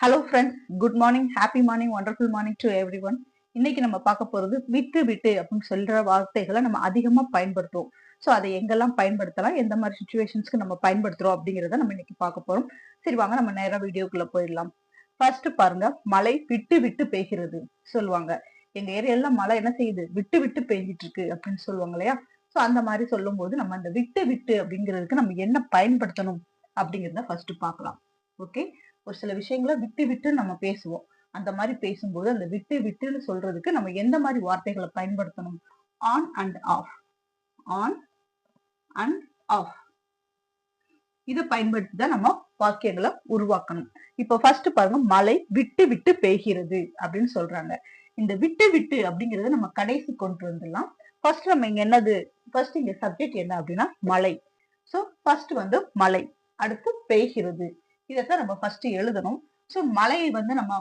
Hello friends, good morning, happy morning, wonderful morning to every one. இன்னைக்கு நம்ம பார்க்க போறது விட்டு விட்டு அப்படின்னு சொல்ற வார்த்தைகளை நம்ம அதிகமா பயன்படுத்துவோம். ஸோ அதை எங்கெல்லாம் பயன்படுத்தலாம், எந்த மாதிரி சுச்சுவேஷன்ஸ்க்கு நம்ம பயன்படுத்துறோம் அப்படிங்கிறத நம்ம இன்னைக்கு பார்க்க போறோம். சரி, வாங்க நம்ம நேரா வீடியோக்குள்ள போயிடலாம். ஃபர்ஸ்ட் பாருங்க, மழை விட்டு விட்டு பெய்கிறது சொல்லுவாங்க. எங்க ஏரியால மழை என்ன செய்யுது, விட்டு விட்டு பெய்ஞ்சிட்டு இருக்கு அப்படின்னு சொல்லுவாங்க இல்லையா? ஸோ அந்த மாதிரி சொல்லும் போது நம்ம அந்த விட்டு விட்டு அப்படிங்கிறதுக்கு நம்ம என்ன பயன்படுத்தணும் அப்படிங்கிறத ஃபர்ஸ்ட் பார்க்கலாம். ஓகே, ஒரு சில விஷயங்களை விட்டு விட்டு நம்ம பேசுவோம். அந்த மாதிரி பேசும்போது அந்த விட்டு விட்டுன்னு சொல்றதுக்கு நம்ம எந்த மாதிரி வார்த்தைகளை பயன்படுத்தணும்? On and of, on and of, இதை பயன்படுத்தி தான் நம்ம வாக்கியங்களை உருவாக்கணும். இப்போ ஃபர்ஸ்ட் பாருங்க, மழை விட்டு விட்டு பெய்கிறது அப்படின்னு சொல்றாங்க. இந்த விட்டு விட்டு அப்படிங்கறத நம்ம கடைசி கொண்டு வந்துடலாம். ஃபர்ஸ்ட் நம்ம இங்க என்னது, ஃபர்ஸ்ட் இங்க சப்ஜெக்ட் என்ன அப்படின்னா மழை. சோ ஃபர்ஸ்ட் வந்து மழை, அடுத்து பெய்கிறது, இதைத்தான் நம்ம ஃபர்ஸ்ட் எழுதணும். சோ மழையை வந்து நம்ம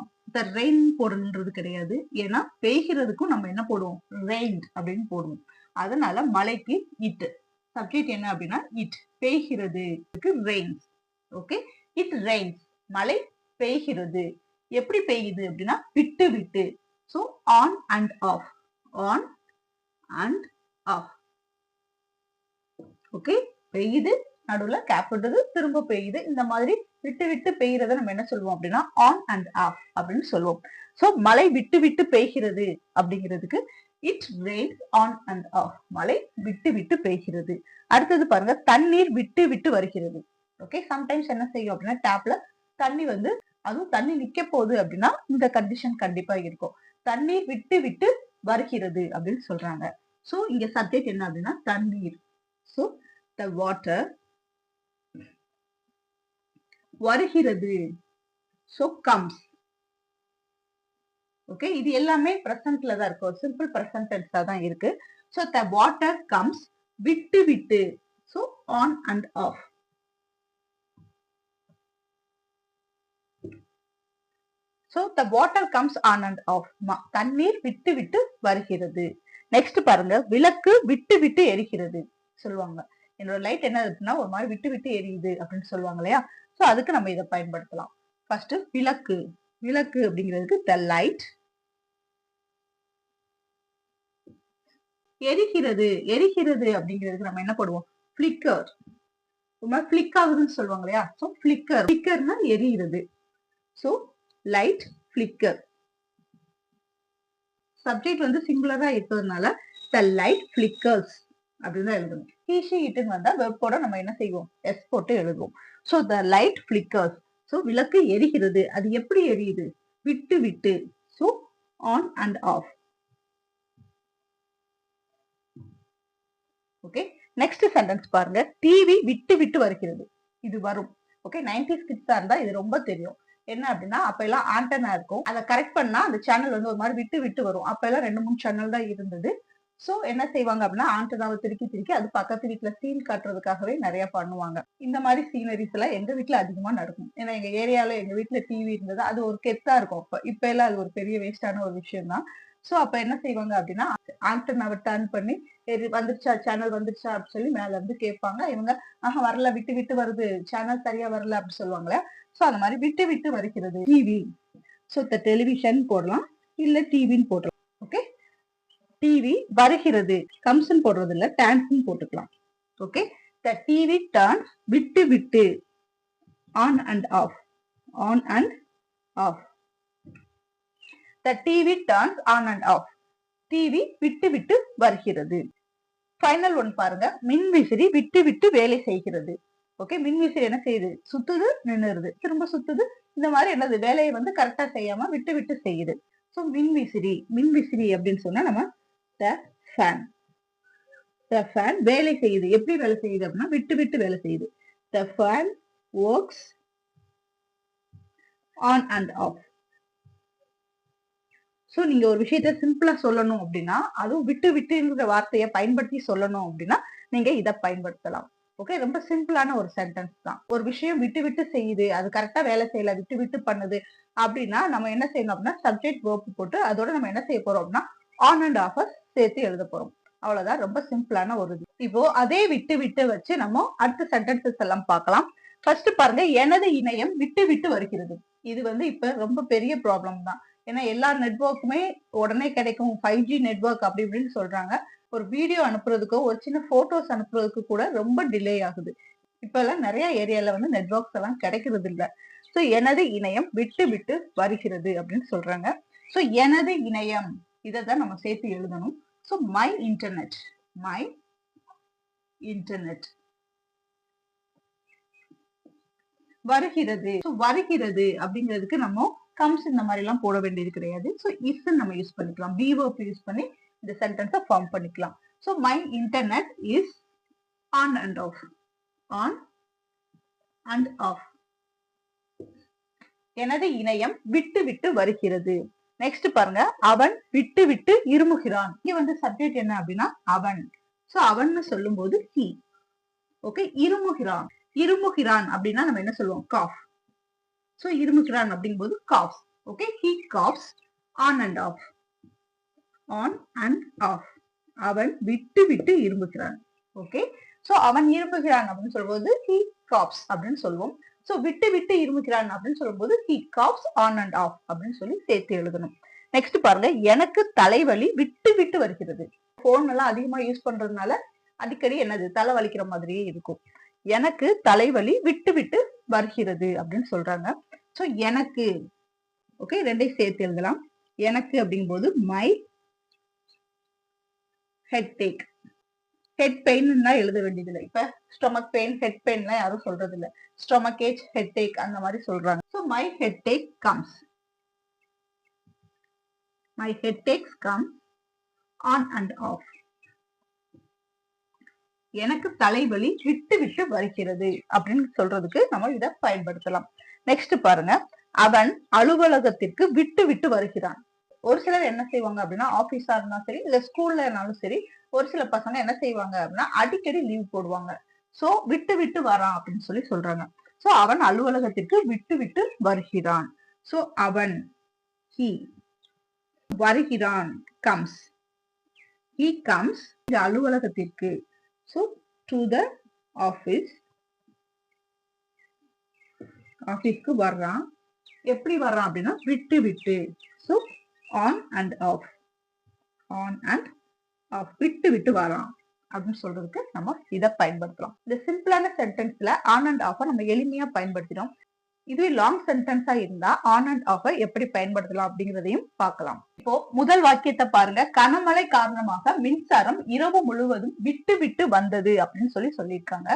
ரெயின் போடணுன்றது கிடையாது, ஏன்னா பெய்கிறதுக்கும் நம்ம என்ன போடுவோம், ரெயின் அப்படின்னு போடுவோம். அதனால மழைக்கு இட், சப்ஜெக்ட் என்ன அப்படின்னா இட், பெய்கிறது ரெயின்ஸ். ஓகே, இட் ரெயின்ஸ், மழை பெய்கிறது. எப்படி பெய்யுது அப்படின்னா விட்டு விட்டு. So on and of, on and off. Okay, பெய்யுது, நடுவுல கேப் விடுறது, திரும்ப பெய்யுது, இந்த மாதிரி விட்டு விட்டு பெய்யறத நம்ம என்ன சொல்லுவோம் அப்படின்னா ஆன் அண்ட் ஆஃப் அப்படின்னு சொல்லுவோம். சோ மழை விட்டு விட்டு பெய்கிறது அப்படிங்கிறதுக்கு it Reigns on and of, மழை விட்டு விட்டு பெய்கிறது. அடுத்தது பாருங்க, தண்ணீர் விட்டு விட்டு வருகிறது. ஓகே, சம்டைம்ஸ் என்ன செய்யும் அப்படின்னா டேப்ல தண்ணி வந்து, அதுவும் தண்ணி நிக்க போகுது அப்படின்னா இந்த கண்டிஷன் கண்டிப்பா இருக்கும். தண்ணீர் விட்டு விட்டு வருகிறது அப்படின்னு சொல்றாங்க. சோ இங்க சப்ஜெக்ட் என்ன அப்படின்னா தண்ணீர். So the water, வருகிறது, so comes. ஓகே, இது எல்லாமே பிரசன்ட்ல தான் இருக்கும், சிம்பிள் பிரசன்ட் டென்ஸா தான் இருக்கு. So the water comes விட்டு விட்டு, so on and off. So the water comes on and off, தண்ணீர் விட்டு விட்டு வருகிறது. நெக்ஸ்ட் பாருங்க, விளக்கு விட்டு விட்டு எரிகிறது சொல்லுவாங்க. என்னோட லைட் என்ன இருக்குன்னா ஒரு மாதிரி விட்டு விட்டு எரியுது அப்படின்னு சொல்லுவாங்க இல்லையா? சோ அதுக்கு நம்ம இதை பயன்படுத்தலாம். ஃபர்ஸ்ட் விளக்கு, விளக்கு அப்படிங்கிறதுக்கு த லைட், எரிகிறது, எரிகிறது அப்படிங்கிறதுக்கு நம்ம என்ன போடுவோம், ஃபிளிக்கர். ஒரு மாதிரி ஃபிளிக் ஆகுதுன்னு சொல்லுவாங்க இல்லையா? சோ ஃபிளிக்கர், ஃபிளிக்கர்னா எரிகிறது. So light flicker. சப்ஜெக்ட் வந்து சிங்குலரா இருக்கிறதுனால த லைட் ஃபிளிக்கர்ஸ் அப்படின்னு தான் எழுதணும். ஹீஷி இட்டுன்னு வந்தா வெப்போட நம்ம என்ன செய்வோம், எஸ் போட்டு எழுதுவோம். So the light flickers. So விளக்கு எரிகிறது, அது எப்படி எரியுது, விட்டு விட்டு. So on and off. Okay, next sentence பாருங்க, டிவி விட்டு விட்டு வருகிறது. இது வரும். ஓகே, 90s கிட்ஸா இருந்தா இது ரொம்ப தெரியும். என்ன அப்படின்னா அப்ப எல்லாம் ஆண்டனா இருக்கும், அதை கரெக்ட் பண்ணா அந்த சேனல் வந்து ஒரு மாதிரி விட்டு விட்டு வரும். அப்ப எல்லாம் 2-3 சேனல் தான் இருந்தது. சோ என்ன செய்வாங்க அப்படின்னா ஆண்டனாவை திருக்கி திருக்கி அது பக்கத்து வீட்டுல சீன் காட்டுறதுக்காகவே நிறைய பண்ணுவாங்க. இந்த மாதிரி சீனரிஸ் எல்லாம் எங்க வீட்டுல அதிகமா நடக்கும். ஏன்னா எங்க ஏரியால எங்க வீட்டுல டிவி இருந்தது, அது ஒரு கெத்தா இருக்கும். இப்ப எல்லாம் அது ஒரு பெரிய வேஸ்டான ஒரு விஷயம் தான். சோ அப்ப என்ன செய்வாங்க அப்படின்னா ஆண்டனாவை டர்ன் பண்ணி வந்துருச்சா, சேனல் வந்துருச்சா அப்படின்னு சொல்லி மேல இருந்து கேட்பாங்க. இவங்க வரல, விட்டு விட்டு வருது, சேனல் சரியா வரல அப்படின்னு சொல்லுவாங்களே. சோ அந்த மாதிரி விட்டு விட்டு வருகிறது டிவி. சோ டெலிவிஷன் போடலாம், இல்ல டிவின்னு போடலாம். ஓகே, டிவி வருகிறது, கம்ஸ்ன்னு போடுறது இல்ல, டான்ஸ்ன்னு போட்டுக்கலாம். ஓகே, த டிவி டர்ன்ஸ் விட்டு விட்டு, on and of, on and of. The TV turns on and of, TV விட்டு விட்டு வருகிறது. ஃபைனல் ஒன் பாருங்க, மின்விசிறி விட்டு விட்டு வேலை செய்கிறது. ஓகே, மின்விசிறி என்ன செய்யுது, சுத்துது, நின்னுருது, திரும்ப சுத்துது. இந்த மாதிரி என்னது, வேலையை வந்து கரெக்டா செய்யாம விட்டு விட்டு செய்யுது. சோ மின்விசிறி, மின்விசிறி அப்படின்னு சொன்னா நம்ம த ஃபேன். த ஃபேன் வேலை செய்யுது, எப்படி வேலை செய்யுது அப்படின்னா விட்டு விட்டு வேலை செய்யுது. The fan works on and of. So நீங்க ஒரு விஷயத்த சிம்பிளா சொல்லணும் அப்படின்னா, அதுவும் விட்டு விட்டுங்கிற வார்த்தையை பயன்படுத்தி சொல்லணும் அப்படின்னா நீங்க இதை பயன்படுத்தலாம். ஓகே, ரொம்ப சிம்பிளான ஒரு சென்டென்ஸ் தான். ஒரு விஷயம் விட்டு விட்டு செய்யுது, அது கரெக்டா வேலை செய்யல, விட்டு விட்டு பண்ணுது அப்படின்னா நம்ம என்ன செய்யணும் அப்படின்னா சப்ஜெக்ட் வெர்ப் போட்டு அதோட நம்ம என்ன செய்ய போறோம் அப்படின்னா ஆன் அண்ட் ஆஃப் சேர்த்து எழுத போறோம். அவ்வளவுதான், ரொம்ப சிம்பிளான ஒரு இது. இப்போ அதே விட்டு விட்டு வச்சு நம்ம அடுத்த சென்டென்சஸ் எல்லாம் பார்க்கலாம். ஃபர்ஸ்ட் பாருங்க, எனது இணையம் விட்டு விட்டு வருகிறது. இது இப்ப ரொம்ப பெரிய ப்ராப்ளம் தான். ஏன்னா எல்லா நெட்வொர்க்குமே உடனே கிடைக்கும், 5G நெட்வொர்க் அப்படி இப்படின்னு சொல்றாங்க. ஒரு வீடியோ அனுப்புறதுக்கோ ஒரு சின்ன போட்டோஸ் அனுப்புறதுக்கு கூட ரொம்ப டிலே ஆகுது. இப்ப எல்லாம் நிறைய ஏரியால நெட்வொர்க்ஸ் எல்லாம் கிடைக்கிறது இல்ல. சோ எனது இணையம் விட்டு விட்டு வருகிறது அப்படின்னு சொல்றாங்க. சோ எனது இணையம் இதான் நம்ம சேர்த்து எழுதணும். சோ மை இன்டர்நெட் வருகிறது. வருகிறது அப்படிங்கிறதுக்கு நம்ம கம்ஸ் இந்த மாதிரி எல்லாம் போட வேண்டியது கிடையாது. சோ இஸ் நம்ம யூஸ் பண்ணிக்கலாம். பி வெர்ப் யூஸ் பண்ணி இந்த சென்டென்ஸை ஃபார்ம் பண்ணிக்கலாம். So my internet is on and of. On and of. எனது இணையம் விட்டு விட்டு வருகிறது. நெக்ஸ்ட் பாருங்க, அவன் விட்டு விட்டு இருமுகிறான். இங்க சப்ஜெக்ட் என்ன அப்படின்னா அவன். சோ அவன் சொல்லும் போது he. ஓகே, இருமுகிறான். இருமுகிறான் அப்படின்னா நம்ம என்ன சொல்லுவோம், காஃப். சோ இருமுகிறான் அப்படிங்கும்போது cough. Okay, he coughs on and off. on and off. அவன் விட்டு விட்டு இருமுகிறான். ஓகே, சோ அவன் இருமுகிறான் அப்படின்னு சொல்லும்போது he coughs அப்படின்னு சொல்லுவோம். சோ விட்டு விட்டு இருமுகிறான் அப்படின்னு சொல்லும்போது he coughs on and off அப்படின்னு சொல்லி சேர்த்து எழுதணும். நெக்ஸ்ட் பாருங்க, எனக்கு தலைவலி விட்டு விட்டு வருகிறது. போன் எல்லாம் அதிகமா யூஸ் பண்றதுனால அடிக்கடி என்னது தலை வலிக்கிற மாதிரியே இருக்கும். எனக்கு தலைவலி விட்டு விட்டு வருகிறது அப்படின்னு சொல்றாங்க. சோ எனக்கு, ஓகே, ரெண்டையும் சேர்த்து எழுதலாம். எனக்கு அப்படிங்கும்போது my head take. Head pain தான் எழுத வேண்டியது இல்லை. இப்ப ஸ்டொமக் பெயின், ஹெட் பெயின் எல்லாம் யாரும் சொல்றது இல்ல. ஸ்டொமக் ஏச், ஹெட் டேக் அந்த மாதிரி சொல்றாங்க. So my headache comes. My headaches come on and off. எனக்கு தலைவலி விட்டு விட்டு வருகிறது அப்படின்னு சொல்றதுக்கு நம்ம இதை பயன்படுத்தலாம். நெக்ஸ்ட் பாருங்க, அவன் அலுவலகத்திற்கு விட்டு விட்டு வருகிறான். ஒரு சிலர் என்ன செய்வாங்க அப்படின்னா, ஆபீஸா இருந்தாலும் சரி இல்ல ஸ்கூல்ல இருந்தாலும் சரி, ஒரு சில பசங்க என்ன செய்வாங்க அப்படின்னா அடிக்கடி லீவ் போடுவாங்க. சோ விட்டு விட்டு வரான் அப்படின்னு சொல்லி சொல்றாங்க. சோ அவன் அலுவலகத்திற்கு விட்டு விட்டு வருகிறான். சோ அவன் he. வருகிறான் comes. he comes அலுவலகத்திற்கு. So to the office. ஆபீஸ்க்கு வர்றான். எப்படி வர்றான் அப்படின்னா விட்டு விட்டு. So on and off. on and off. விட்டு விட்டு வரான் அப்படின்னு சொல்றதுக்கு நம்ம இதை பயன்படுத்தலாம். இந்த சிம்பிளான சென்டென்ஸ்ல ஆன் அண்ட் ஆஃப் நம்ம எளிமையா பயன்படுத்தினோம். இதுவே லாங் சென்டென்ஸா இருந்தா ஆன் அண்ட் ஆஃப் எப்படி பயன்படுத்தலாம் அப்படிங்கிறதையும் பார்க்கலாம். இப்போ முதல் வாக்கியத்தை பாருங்க, கனமழை காரணமாக மின்சாரம் இரவு முழுவதும் விட்டு விட்டு வந்தது அப்படின்னு சொல்லியிருக்காங்க.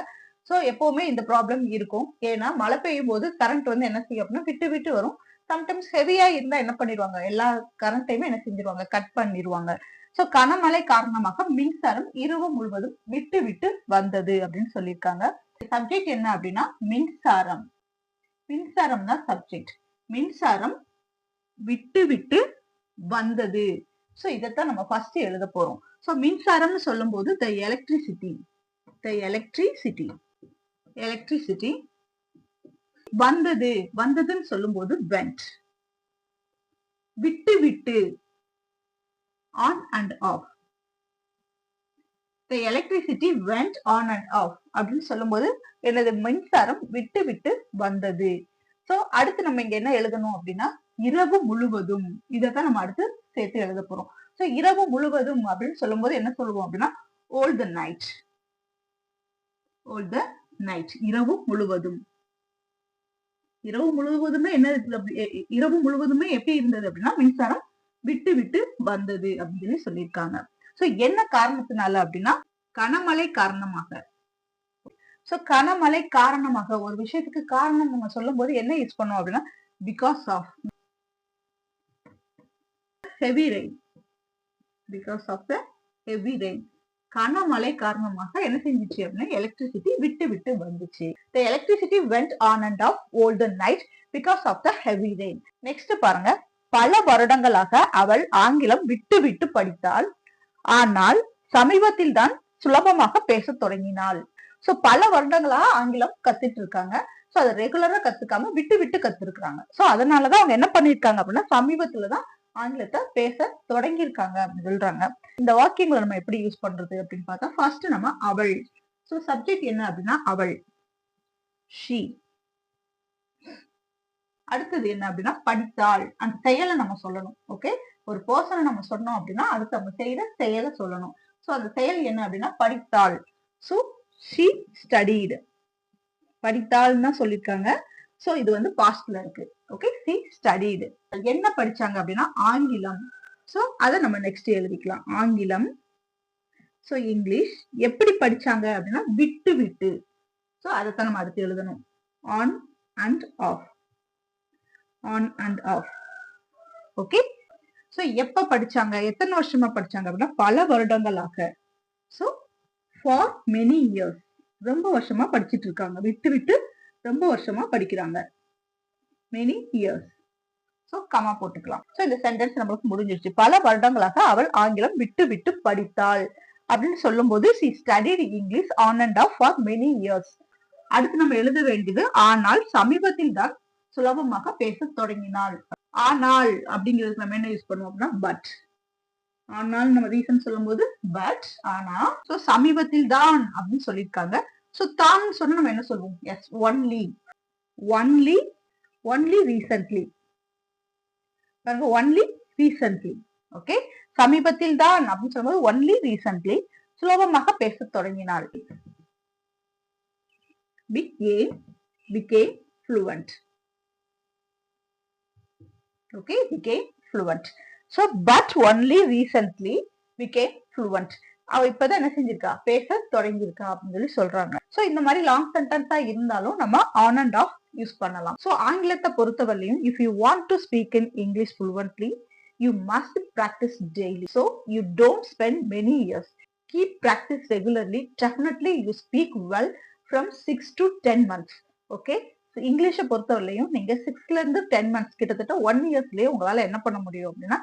சோ எப்பவுமே இந்த ப்ராப்ளம் இருக்கும். ஏன்னா மழை பெய்யும் போது கரண்ட் என்ன செய்யும் அப்படின்னா விட்டு விட்டு வரும். சம்டைம்ஸ் ஹெவியா இருந்தா என்ன பண்ணிடுவாங்க, எல்லா கரண்ட்டையுமே என்ன செஞ்சிருவாங்க, கட் பண்ணிடுவாங்க. சோ கனமழை காரணமாக மின்சாரம் இரவு முழுவதும் விட்டு விட்டு வந்தது அப்படின்னு சொல்லியிருக்காங்க. சப்ஜெக்ட் என்ன அப்படின்னா மின்சாரம். மின்சாரம் தான் சப்ஜெக்ட். மின்சாரம் விட்டு விட்டு வந்தது. சோ இதத்தான் நம்ம ஃபர்ஸ்ட் எழுத போறோம். சோ மின்சாரம்னு சொல்லும் போது the electricity. வந்தது. வந்ததுன்னு சொல்லும் போது went. விட்டு விட்டு on and off. the electricity went on and off அப்படின்னு சொல்லும் போது எனது மின்சாரம் விட்டு விட்டு வந்தது. சோ அடுத்து நம்ம இங்க என்ன எழுதணும் அப்படின்னா இரவு முழுவதும். இதைத்தான் நம்ம அடுத்து சேர்த்து எழுத போறோம். சோ இரவு முழுவதும் அப்படின்னு சொல்லும் போது என்ன சொல்லுவோம் அப்படின்னா all the night. all the night. இரவு முழுவதும். இரவு முழுவதுமே என்ன, இரவு முழுவதுமே எப்படி இருந்தது அப்படின்னா மின்சாரம் விட்டு விட்டு வந்தது அப்படின்னு சொல்லியிருக்காங்க. சோ என்ன காரணத்தினால அப்படின்னா கனமழை காரணமாக. சோ கனமழை காரணமாக ஒரு விஷயத்துக்கு காரணம் நம்ம சொல்லும் போது என்ன யூஸ் பண்ணுவோம் அப்படின்னா because of heavy rain. Because of the heavy rain. கனமழை காரணமாக என்ன செஞ்சிச்சு அப்படின்னா எலக்ட்ரிசிட்டி விட்டு விட்டு வந்துச்சு. The electricity went on and off all the night because of the heavy rain. Next பாருங்க, பல வருடங்களாக அவள் ஆங்கிலம் விட்டு விட்டு படித்தாள். ஆனால் சமீபத்தில் தான் சுலபமாக பேச தொடங்கினாள். சோ பல வருடங்களா ஆங்கிலம் கத்துட்டு இருக்காங்க. சோ அதை ரெகுலரா கத்துக்காம விட்டு விட்டு கத்துருக்காங்க. சோ அதனாலதான் அவங்க என்ன பண்ணிருக்காங்க அப்படின்னா சமீபத்துலதான் ஆங்கிலத்தை பேச தொடங்கியிருக்காங்க அப்படின்னு சொல்றாங்க. இந்த வாக்கியங்களை நம்ம எப்படி யூஸ் பண்றது அப்படின்னு பார்த்தா ஃபர்ஸ்ட் நம்ம அவள். சோ சப்ஜெக்ட் என்ன அப்படின்னா அவள். she. அடுத்தது என்ன அப்படின்னா படித்தாள். அந்த செயலை நம்ம சொல்லணும். ஓகே, ஒரு பர்சனை நம்ம சொன்னோம் அப்படின்னா அடுத்து நம்ம செய்யற செயலை சொல்லணும். சோ அந்த செயல் என்ன அப்படின்னா படித்தாள். So she studied. படித்தாள்னு தான் சொல்லியிருக்காங்க. சோ இது வந்து பாஸ்ட்ல இருக்கு. Okay, she studied. என்ன படிச்சாங்க அப்படின்னா ஆங்கிலம். சோ அதை நம்ம நெக்ஸ்ட் எழுதிக்கலாம். ஆங்கிலம். So English. எப்படி படிச்சாங்க அப்படின்னா விட்டு விட்டு. சோ அதைத்தான் நம்ம அடுத்து எழுதணும். on and off. on and off. Okay, so எப்ப படிச்சாங்க, எத்தனை வருஷமா படிச்சாங்க அப்படின்னா பல வருடங்களாக. So for many years. ரொம்ப வருஷமா படிச்சிட்டு இருக்காங்க. விட்டு விட்டு ரொம்ப வருஷமா படிக்கிறாங்க. many years. சோ கமா போட்டுக்கலாம். சோ இந்த சென்டென்ஸ் நமக்கு முடிஞ்சிருச்சு. பல வருடங்களாக அவள் ஆங்கிலம் விட்டு விட்டு படித்தாள் அப்படின்னு சொல்லும் போது she studied English on and off for many years. அடுத்து நம்ம எழுத வேண்டியது ஆனால் சமீபத்தில் தான் சுலபமாக பேச தொடங்கினாள். ஆனால் அப்படிங்கிறது நம்ம என்ன யூஸ் பண்ணுவோம் அப்படின்னா பட். ஆனால் நம்ம ரீசன் சொல்லும் போது பட். ஆனா சோ சமீபத்தில் தான் அப்படின்னு சொல்லியிருக்காங்க. சோ தான் சொன்னா நம்ம என்ன சொல்லுவோம்? Yes, only. Only, only recently. Only recently. Okay, சமீபத்தில் தான் அப்படின்னு சொல்லும்போது ஒன்லி ரீசன்ட்லி சுலபமாக பேச தொடங்கினாள். became fluent. Okay, became fluent. So but only recently became fluent. அவ இப்பதான் என்ன செஞ்சிருக்கா, பேச தொடங்கியிருக்கா அப்படின்னு சொல்லி சொல்றாங்க. சோ இந்த மாதிரி லாங் சென்டென்ஸா இருந்தாலும் நம்ம on and off யூஸ் பண்ணலாம். சோ ஆங்கிலத்தை பொறுத்தவரையும் if you want to speak in English fluently you must practice daily. So you don't spend many years. Keep practice regularly. Definitely you speak well from 6 to 10 months. Okay, இங்கிலீஷை பொறுத்தவரையும் நீங்க 6ல இருந்து 10 months கிட்டத்தட்ட 1 yearலயே உங்களால என்ன பண்ண முடியும் அப்படின்னா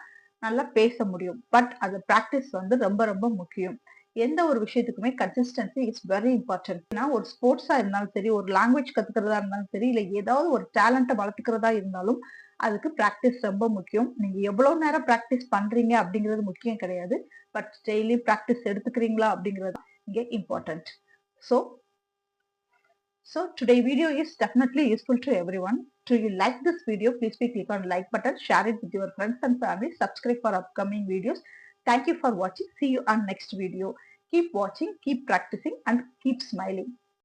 நல்லா பேச முடியும். பட் அது பிராக்டிஸ் வந்து ரொம்ப ரொம்ப முக்கியம். எந்த ஒரு விஷயத்துக்குமே கன்சிஸ்டன்சி இஸ் வெரி இம்பார்ட்டன்ட். ஏன்னா ஒரு ஸ்போர்ட்ஸா இருந்தாலும் சரி, ஒரு லாங்குவேஜ் கத்துக்கிறதா இருந்தாலும் சரி, இல்ல ஏதாவது ஒரு டேலண்ட்டை வளர்த்துக்கிறதா இருந்தாலும் அதுக்கு பிராக்டிஸ் ரொம்ப முக்கியம். நீங்க எவ்வளவு நேரம் பிராக்டிஸ் பண்றீங்க அப்படிங்கிறது முக்கியம் கிடையாது. பட் டெய்லி பிராக்டிஸ் எடுத்துக்கிறீங்களா அப்படிங்கிறது இங்க important. So today video is definitely useful to everyone. Do you like this video? Please click on like button, share it with your friends and family, subscribe for upcoming videos. Thank you for watching. See you on next video. Keep watching, keep practicing and keep smiling.